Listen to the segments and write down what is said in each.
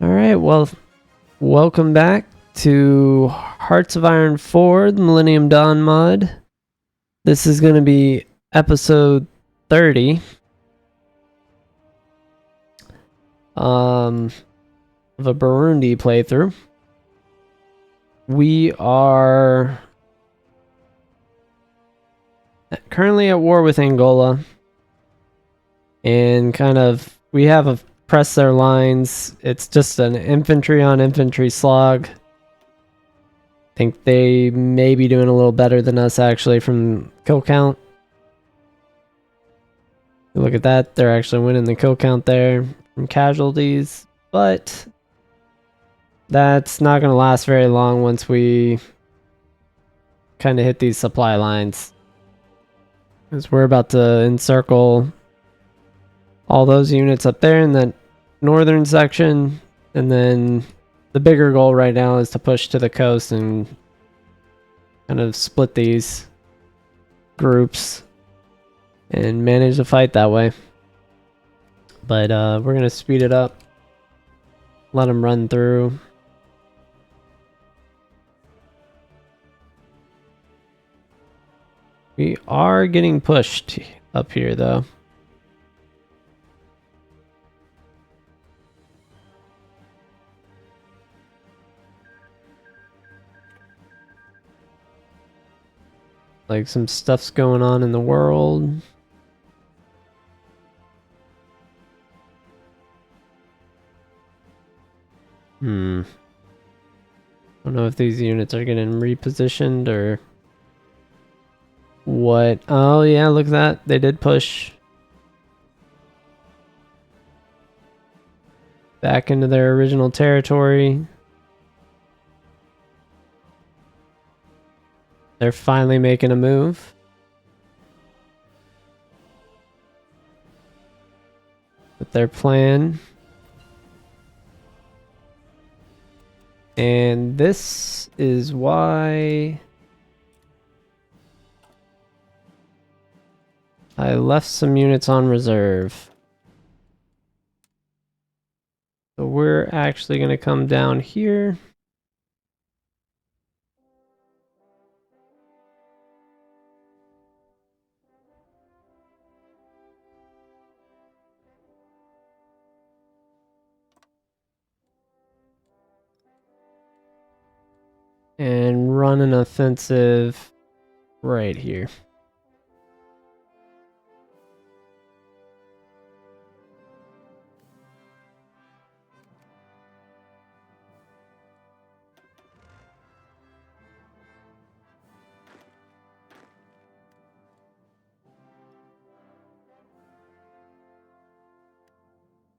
Alright, well, welcome back to Hearts of Iron 4, the Millennium Dawn mod. This is going to be episode 30 of a Burundi playthrough. We are currently at war with Angola, and we have pressed their lines. It's just an infantry on infantry slog. I think they may be doing a little better than us actually from kill count. Look at that, they're actually winning the kill count there from casualties, but that's not going to last very long once we kind of hit these supply lines. Because we're about to encircle all those units up there in that northern section, and then the bigger goal right now is to push to the coast and kind of split these groups and manage the fight that way. But we're going to speed it up. Let them run through. We are getting pushed up here though. Like some stuff's going on in the world. I don't know if these units are getting repositioned or what. Oh yeah, look at that. They did push back into their original territory. They're finally making a move. With their plan. And this is why I left some units on reserve. So we're actually going to come down here. And run an offensive right here.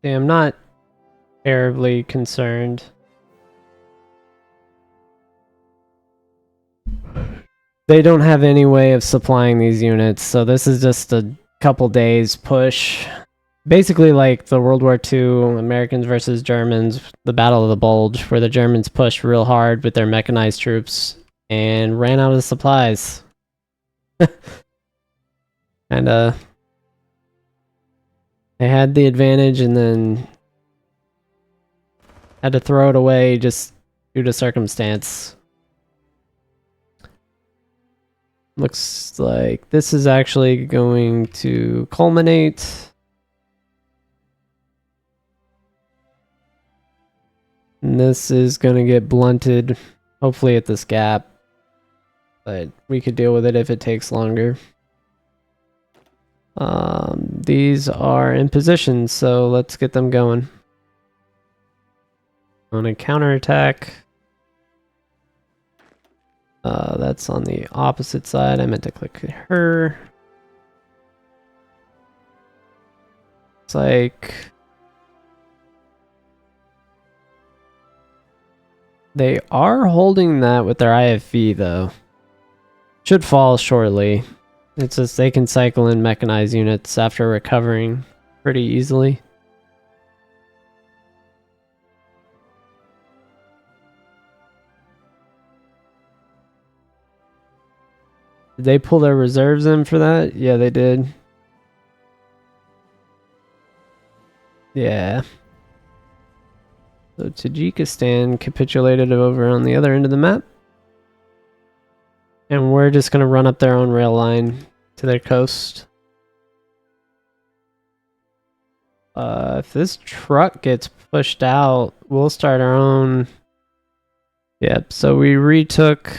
See, I'm not terribly concerned. They don't have any way of supplying these units, so this is just a couple days push. Basically like the World War II, Americans versus Germans, the Battle of the Bulge, where the Germans pushed real hard with their mechanized troops and ran out of supplies. And they had the advantage and then had to throw it away just due to circumstance. Looks like this is actually going to culminate. And this is going to get blunted, hopefully at this gap. But we could deal with it if it takes longer. These are in position, so let's get them going. On a counterattack. That's on the opposite side. I meant to click her. It's like they are holding that with their IFV though. Should fall shortly. It's just they can cycle in mechanized units after recovering pretty easily. Did they pull their reserves in for that? Yeah, they did. Yeah. So Tajikistan capitulated over on the other end of the map. And we're just going to run up their own rail line to their coast. If this truck gets pushed out, we'll start our own. Yep, so we retook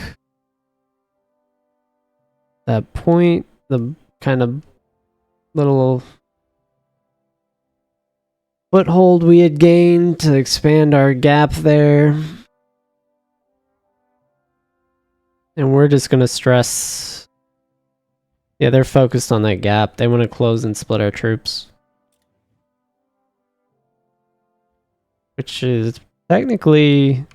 that point, the kind of little foothold we had gained to expand our gap there. And we're just going to stress. Yeah, they're focused on that gap. They want to close and split our troops. Which is technically...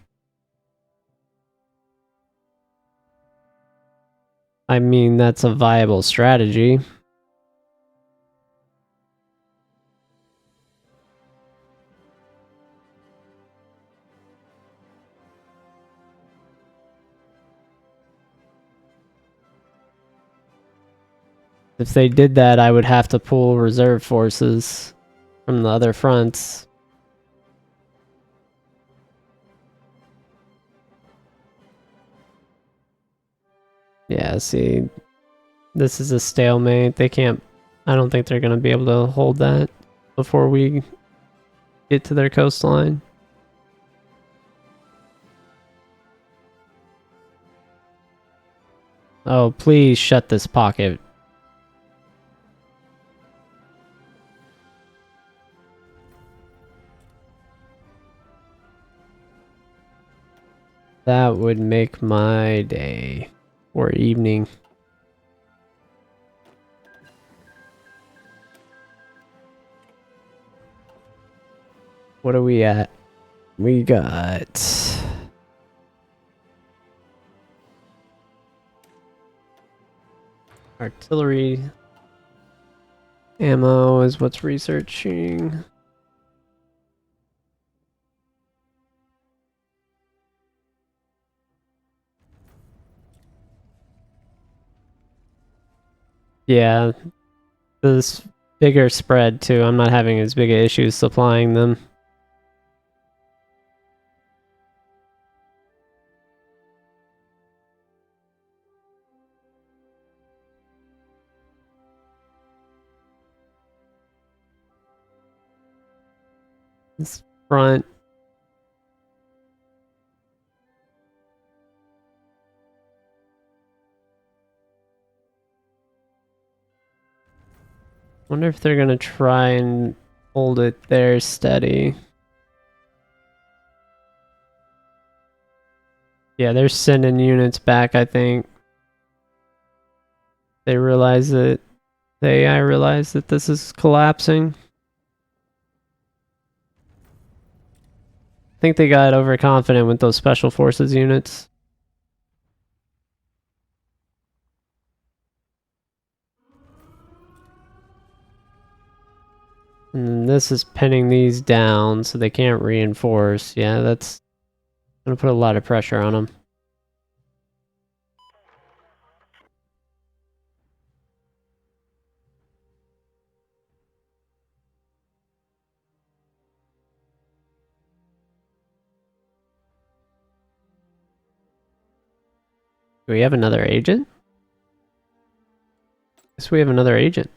I mean, that's a viable strategy. If they did that, I would have to pull reserve forces from the other fronts. Yeah, see, this is a stalemate. They can't... I don't think they're going to be able to hold that before we get to their coastline. Oh, please shut this pocket. That would make my day. Or evening. What are we at? We got... artillery ammo is what's researching. Yeah, this bigger spread too. I'm not having as big of issues supplying them. This front. Wonder if they're gonna try and hold it there steady. Yeah, they're sending units back, I think. They realize that the AI realize that this is collapsing. I think they got overconfident with those special forces units. And this is pinning these down so they can't reinforce. Yeah, that's gonna put a lot of pressure on them. Do we have another agent? Yes, we have another agent.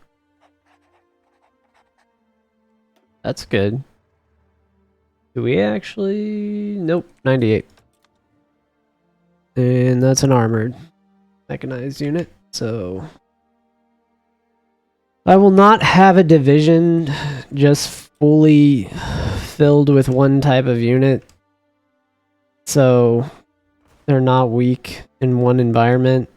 That's good. Do we actually... Nope, 98. And that's an armored mechanized unit, so... I will not have a division just fully filled with one type of unit. So they're not weak in one environment.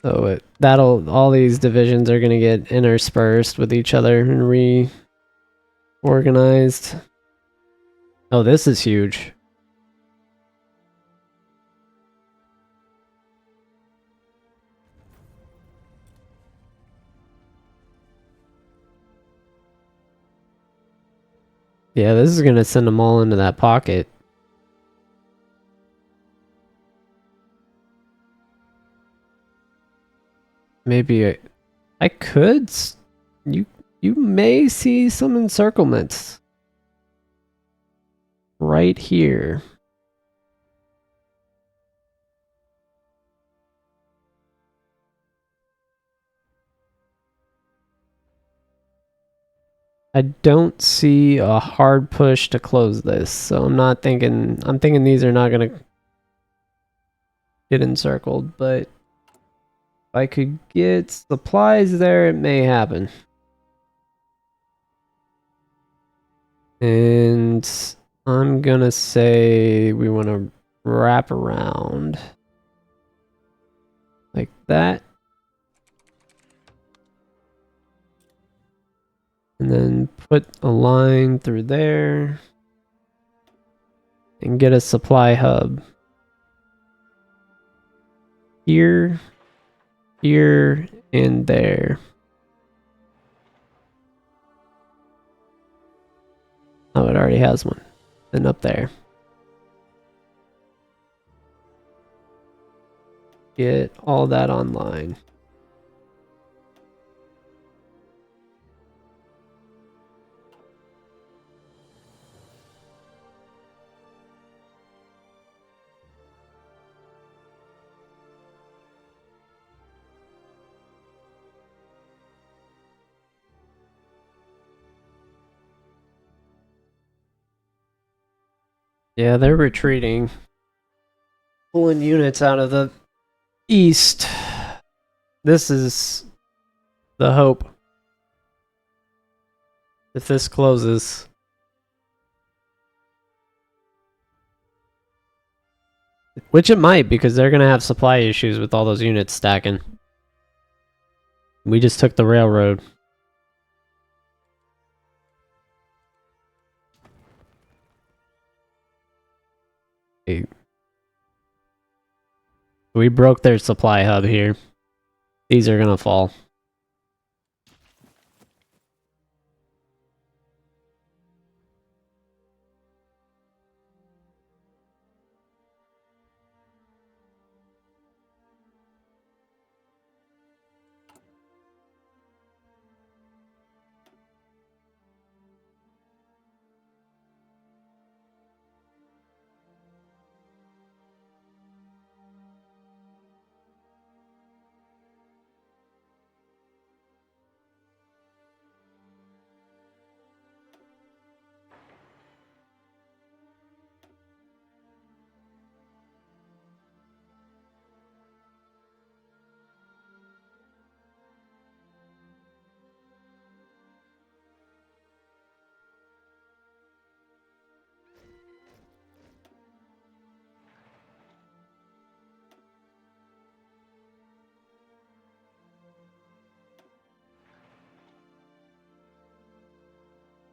So all these divisions are going to get interspersed with each other and reorganized. Oh, this is huge. Yeah, this is going to send them all into that pocket. Maybe I could... You may see some encirclements. right here. I don't see a hard push to close this, so I'm thinking these are not gonna get encircled, but if I could get supplies there, it may happen. And I'm gonna say we want to wrap around like that. And then put a line through there and get a supply hub. Here, here, and there. Oh, it already has one. And up there. Get all that online. Yeah, they're retreating. Pulling units out of the east. This is the hope. If this closes. Which it might, because they're going to have supply issues with all those units stacking. We just took the railroad. We broke their supply hub here. These are going to fall.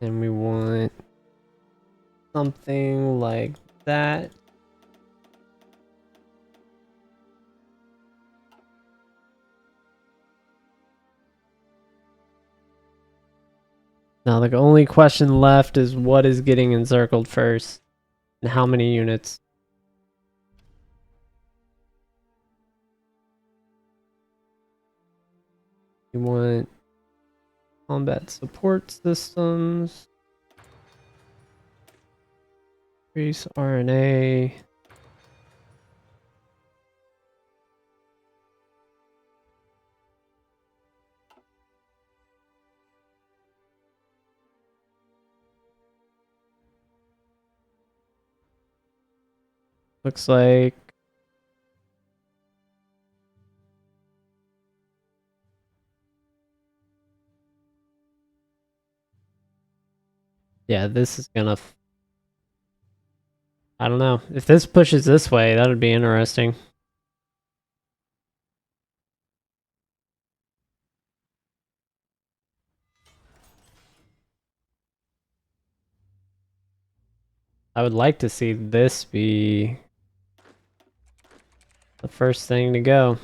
And we want something like that. Now the only question left is what is getting encircled first and how many units. We want combat support systems. Increase RNA. Looks like yeah, this is gonna I don't know. If this pushes this way, that would be interesting. I would like to see this be the first thing to go.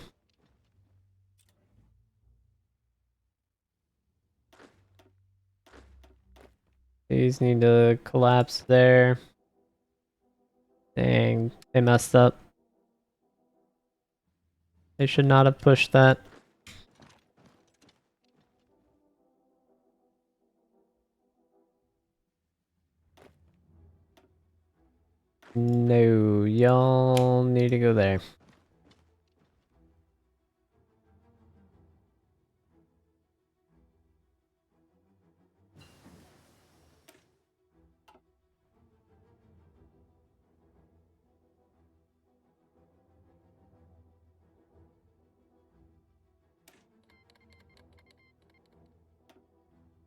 These need to collapse there. Dang, they messed up. They should not have pushed that. No, y'all need to go there.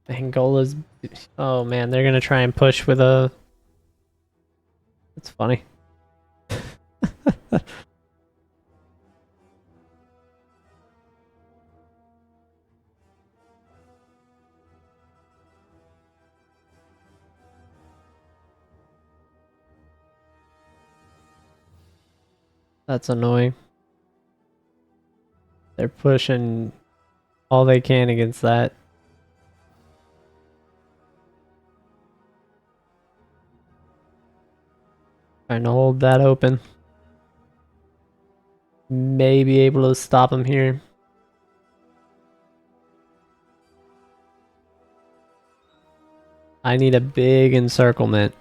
Angola's... Oh man, they're gonna try and push with a... That's funny. That's annoying. They're pushing all they can against that. Trying to hold that open. Maybe able to stop him here. I need a big encirclement.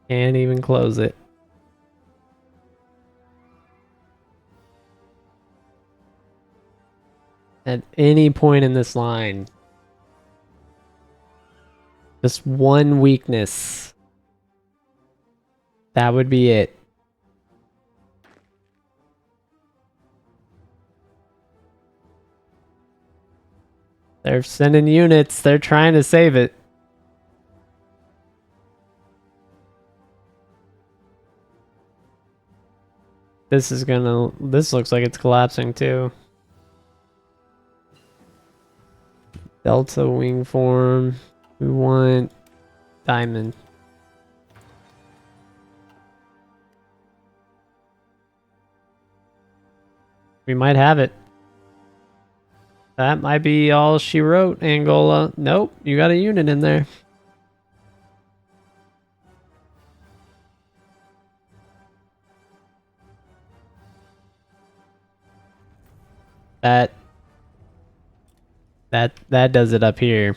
Can't even close it. At any point in this line, just one weakness. That would be it. They're sending units. They're trying to save it. This looks like it's collapsing too. Delta wing form. We want diamond. We might have it. That might be all she wrote, Angola. Nope, you got a unit in there. That does it up here.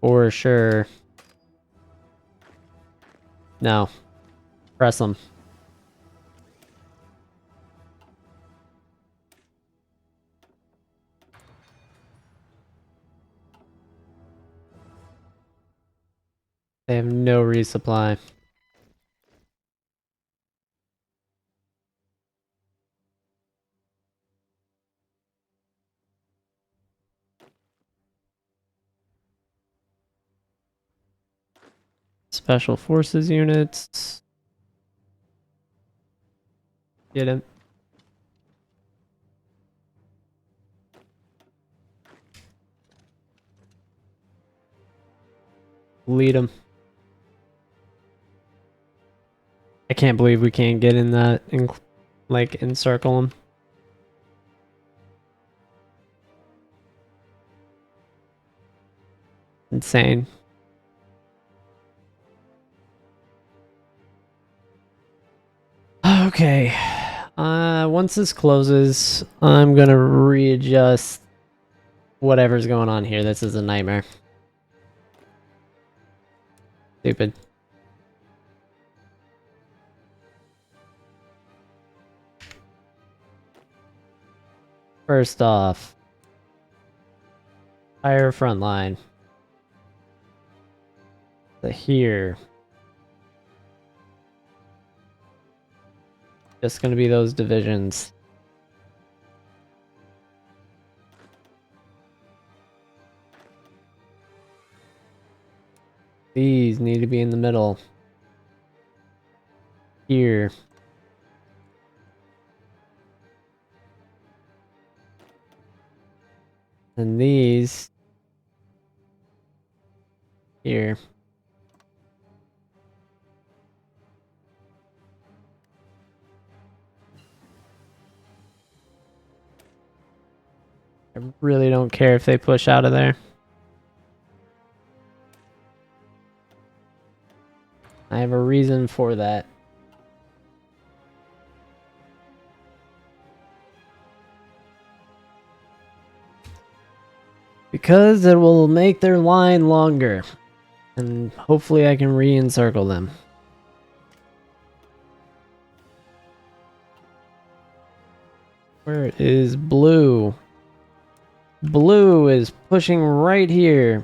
For sure. No. Press them. They have no resupply. Special forces units. Get him. Lead him. I can't believe we can't get in that and like encircle him. Insane. Okay. Once this closes, I'm gonna readjust whatever's going on here. This is a nightmare. Stupid. First off, higher front line. The here. Just gonna be those divisions. These need to be in the middle. Here. And these here. I really don't care if they push out of there. I have a reason for that. Because it will make their line longer. And hopefully I can re-encircle them. Where is blue? Blue is pushing right here.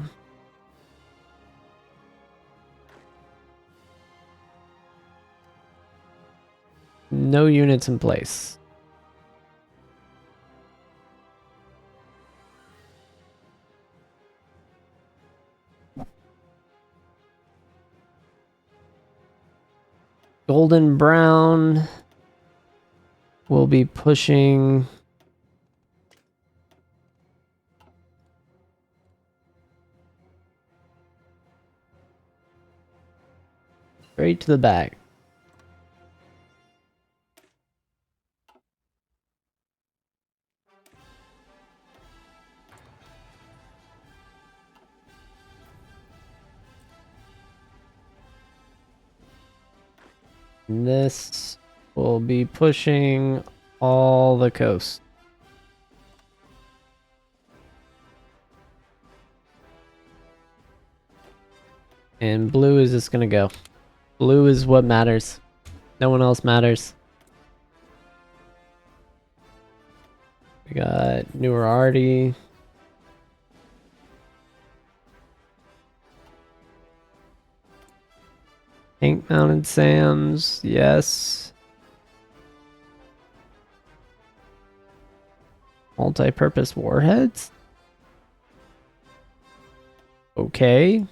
No units in place. Golden brown will be pushing straight to the back. And this will be pushing all the coast. And blue is just gonna go. Blue is what matters. No one else matters. We got newer arty. Tank mounted SAMs, yes. Multi-purpose warheads? Okay.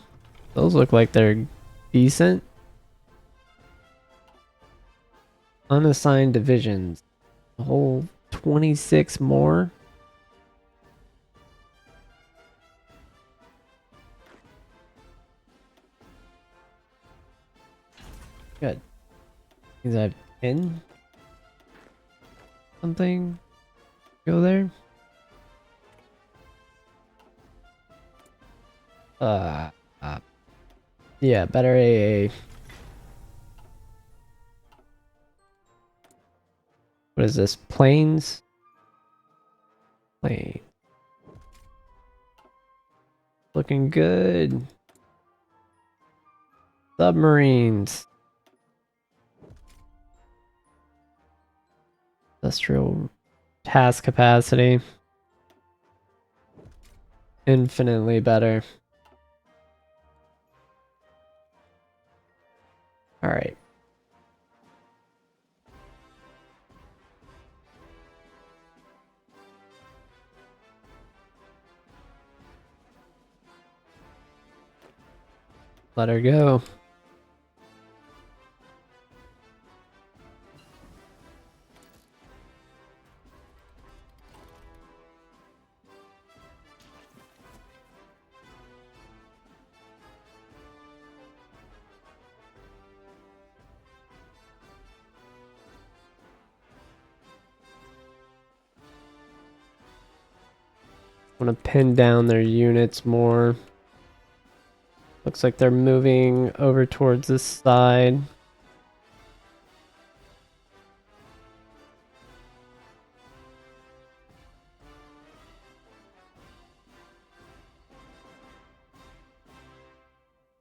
Those look like they're decent. Unassigned divisions. A whole 26 more. Good. Means I have 10 something go there. Yeah, better AA. What is this? Planes? Plane. Looking good. Submarines. Industrial task capacity. Infinitely better. Alright. Let her go. I want to pin down their units more. Looks like they're moving over towards this side.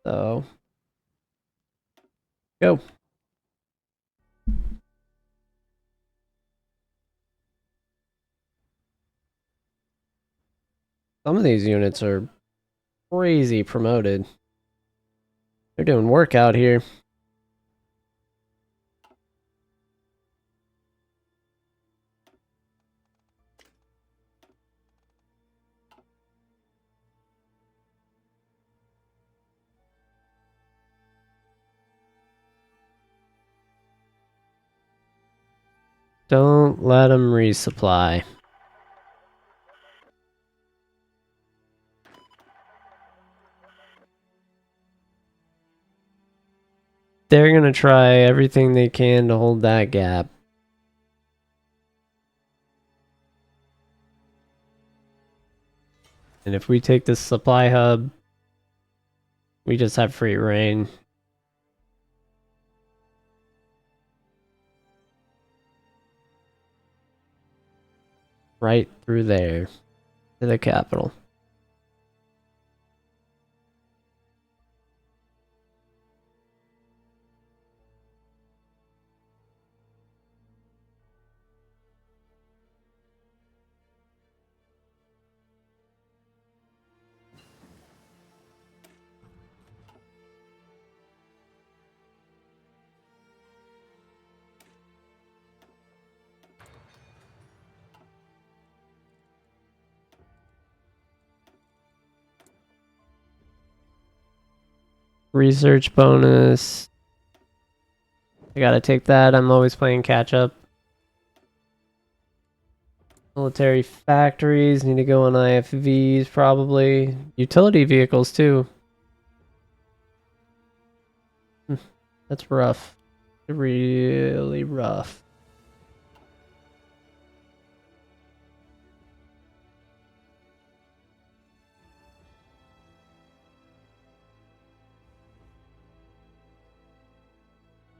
So, go. Some of these units are crazy promoted. They're doing work out here. Don't let them resupply. They're gonna try everything they can to hold that gap. And if we take this supply hub, we just have free reign. right through there to the capital. Research bonus. I gotta take that. I'm always playing catch up. Military factories need to go on IFVs probably. Utility vehicles too. That's rough. Really rough.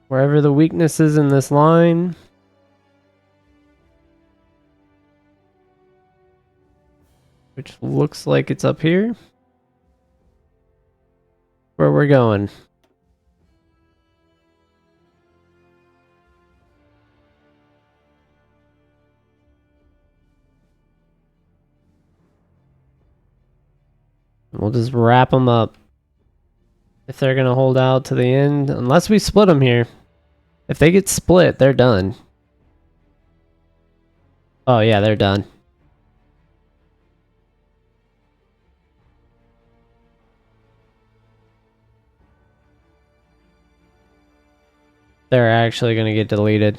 Wherever the weakness is in this line. Which looks like it's up here. Where we're going. We'll just wrap them up. If they're going to hold out to the end. Unless we split them here. If they get split, they're done. Oh yeah, they're done. They're actually going to get deleted.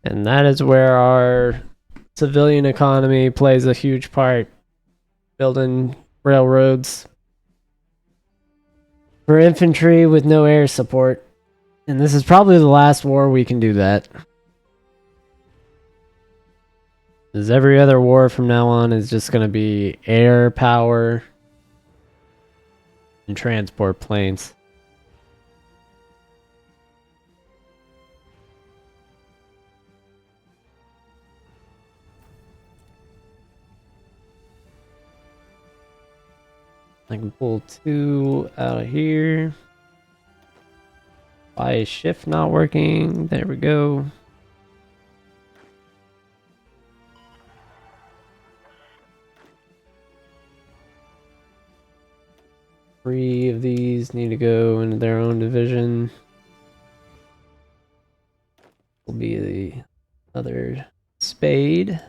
And that is where our civilian economy plays a huge part. Building railroads for infantry with no air support. And this is probably the last war we can do that. Because every other war from now on is just going to be air power and transport planes. I can pull 2 out of here. Why is shift not working? There we go. Three of these need to go into their own division. Will be the other spade.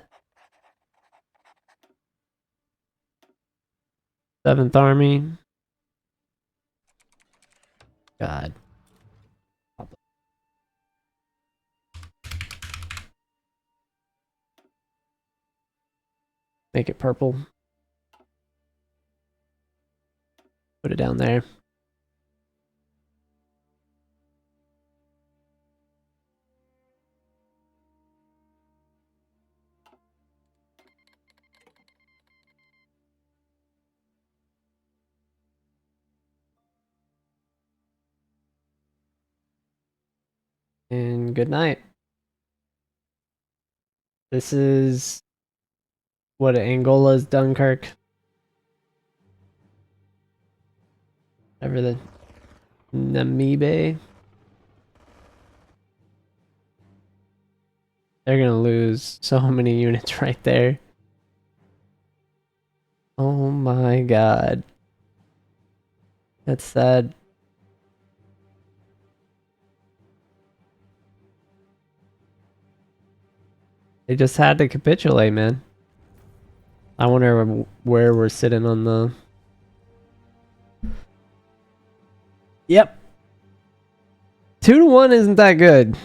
7th Army. God. Make it purple. Put it down there. And good night. This is what Angola's Dunkirk. Whatever the Namibe. They're gonna lose so many units right there. Oh my god. That's sad. They just had to capitulate, man. I wonder where we're sitting on the... Yep. 2-1 isn't that good.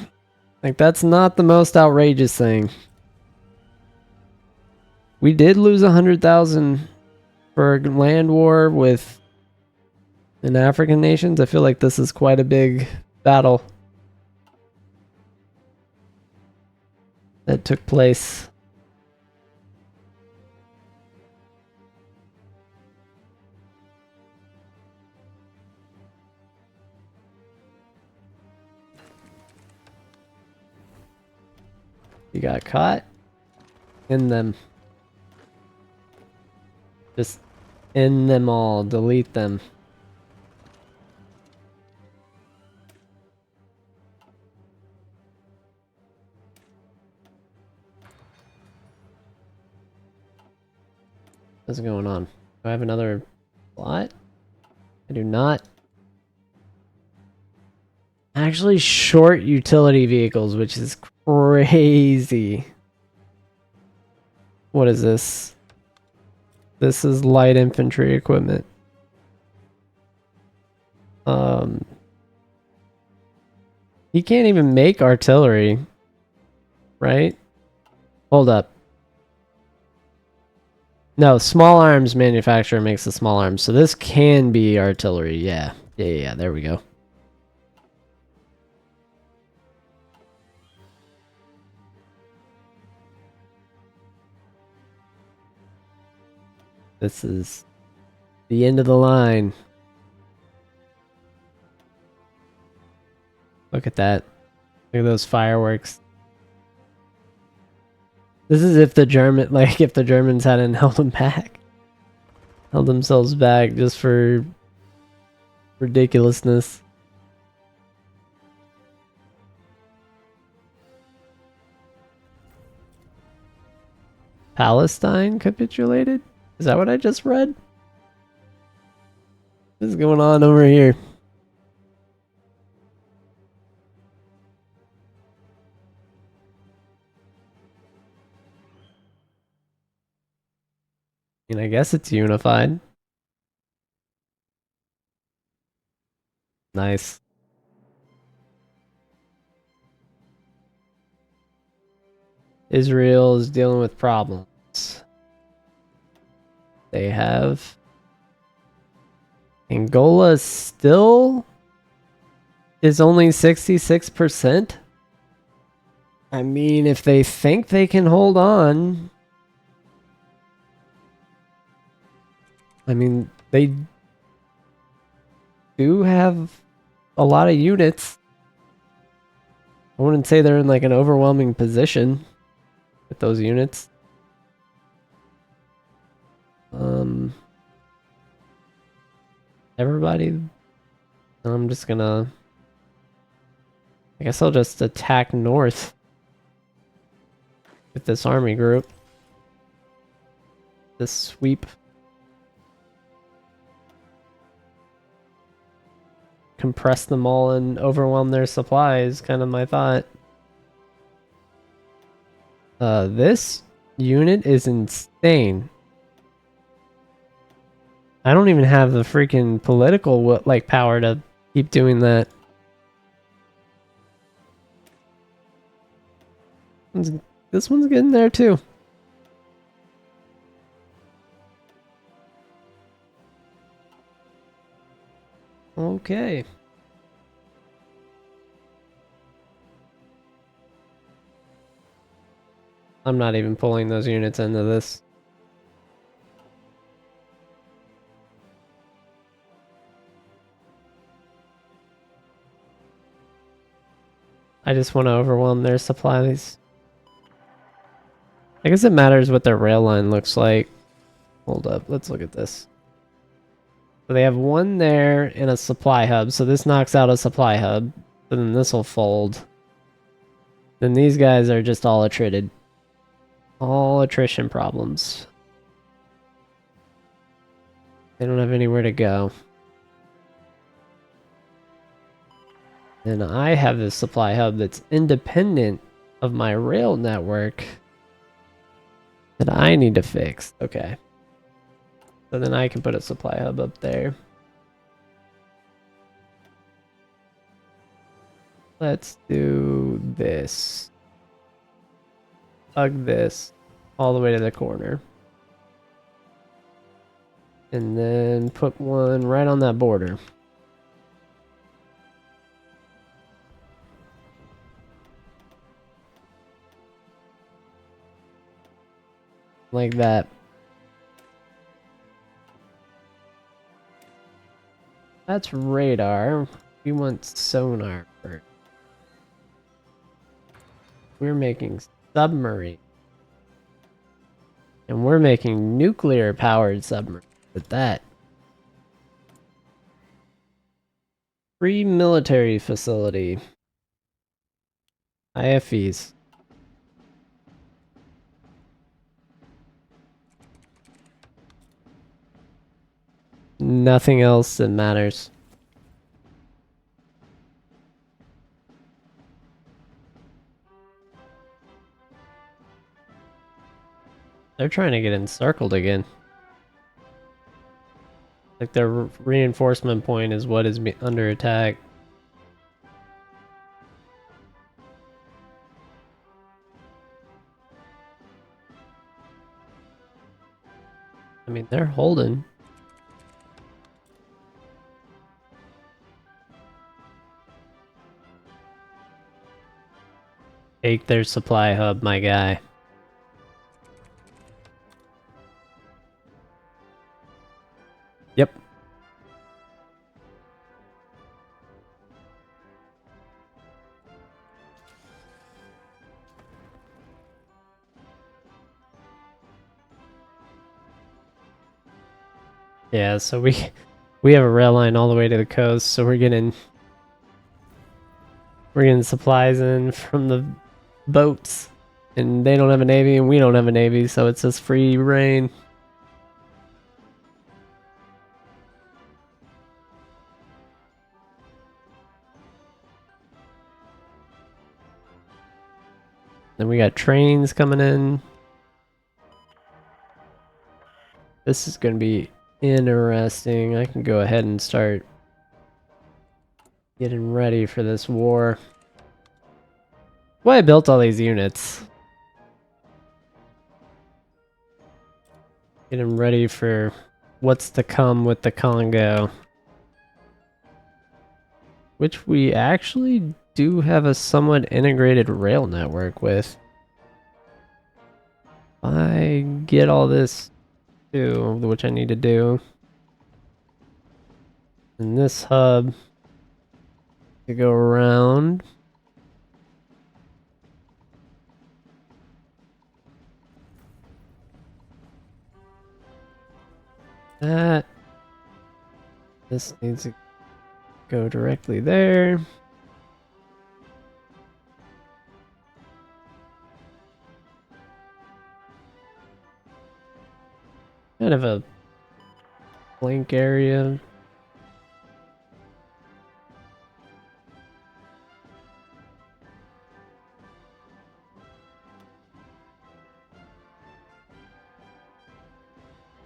Like, that's not the most outrageous thing. We did lose 100,000 for a land war with an African nations. I feel like this is quite a big battle. that took place. You got caught in them. Just in them all. Delete them. What's going on? Do I have another slot? I do not. Actually, short utility vehicles, which is crazy. What is this? This is light infantry equipment. He can't even make artillery, right? Hold up. No, small arms manufacturer makes the small arms, so this can be artillery. Yeah, there we go. This is the end of the line. Look at that. Look at those fireworks. This is if the Germans hadn't held them back. Held themselves back just for ridiculousness. Palestine capitulated? Is that what I just read? What is going on over here? I mean, I guess it's unified. Nice. Israel is dealing with problems. They have Angola still is only 66%. I mean, if they think they can hold on, I mean, they do have a lot of units. I wouldn't say they're in like an overwhelming position with those units. Everybody, I'm just gonna, I guess I'll just attack north with this army group. This sweep. Compress them all and overwhelm their supplies, kind of my thought. This unit is insane. I don't even have the freaking political like power to keep doing that. This one's getting there too. Okay. I'm not even pulling those units into this. I just want to overwhelm their supplies. I guess it matters what their rail line looks like. Hold up, let's look at this. So they have one there in a supply hub, so this knocks out a supply hub. So then this will fold. Then these guys are just all attrited. All attrition problems. They don't have anywhere to go. And I have this supply hub that's independent of my rail network that I need to fix. Okay. So then I can put a supply hub up there. Let's do this. Hug this all the way to the corner. And then put one right on that border. like that. That's radar. We want sonar first. We're making submarine. And we're making nuclear powered submarine with that. Free military facility. IFEs. Nothing else that matters. They're trying to get encircled again. Like their reinforcement point is what is under attack. I mean, they're holding. Take their supply hub, my guy. Yep. Yeah, so we have a rail line all the way to the coast, so we're getting supplies in from the boats, and they don't have a navy and we don't have a navy, so it's just free reign. Then we got trains coming in. This is going to be interesting. I can go ahead and start getting ready for this war. Why I built all these units. Getting ready for what's to come with the Congo. Which we actually do have a somewhat integrated rail network with. I get all this too, which I need to do. And this hub to go around. That. This needs to go directly there. Kind of a blank area.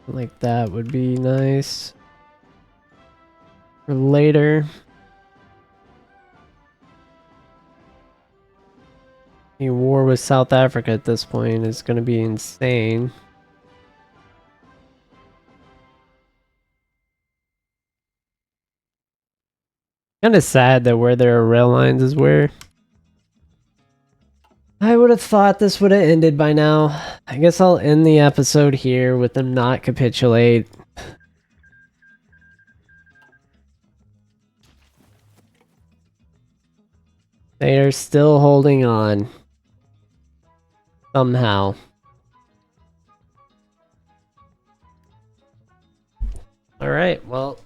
Like that would be nice. For later. A war with South Africa at this point is going to be insane. Kind of sad that where there are rail lines is where I would have thought this would have ended by now. I guess I'll end the episode here with them not capitulate. They are still holding on. Somehow. Alright, well.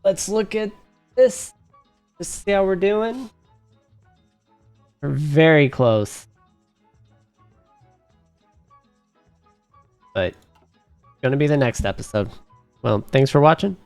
Let's look at this. Just see how we're doing. We're very close. But gonna be the next episode. Well, thanks for watching.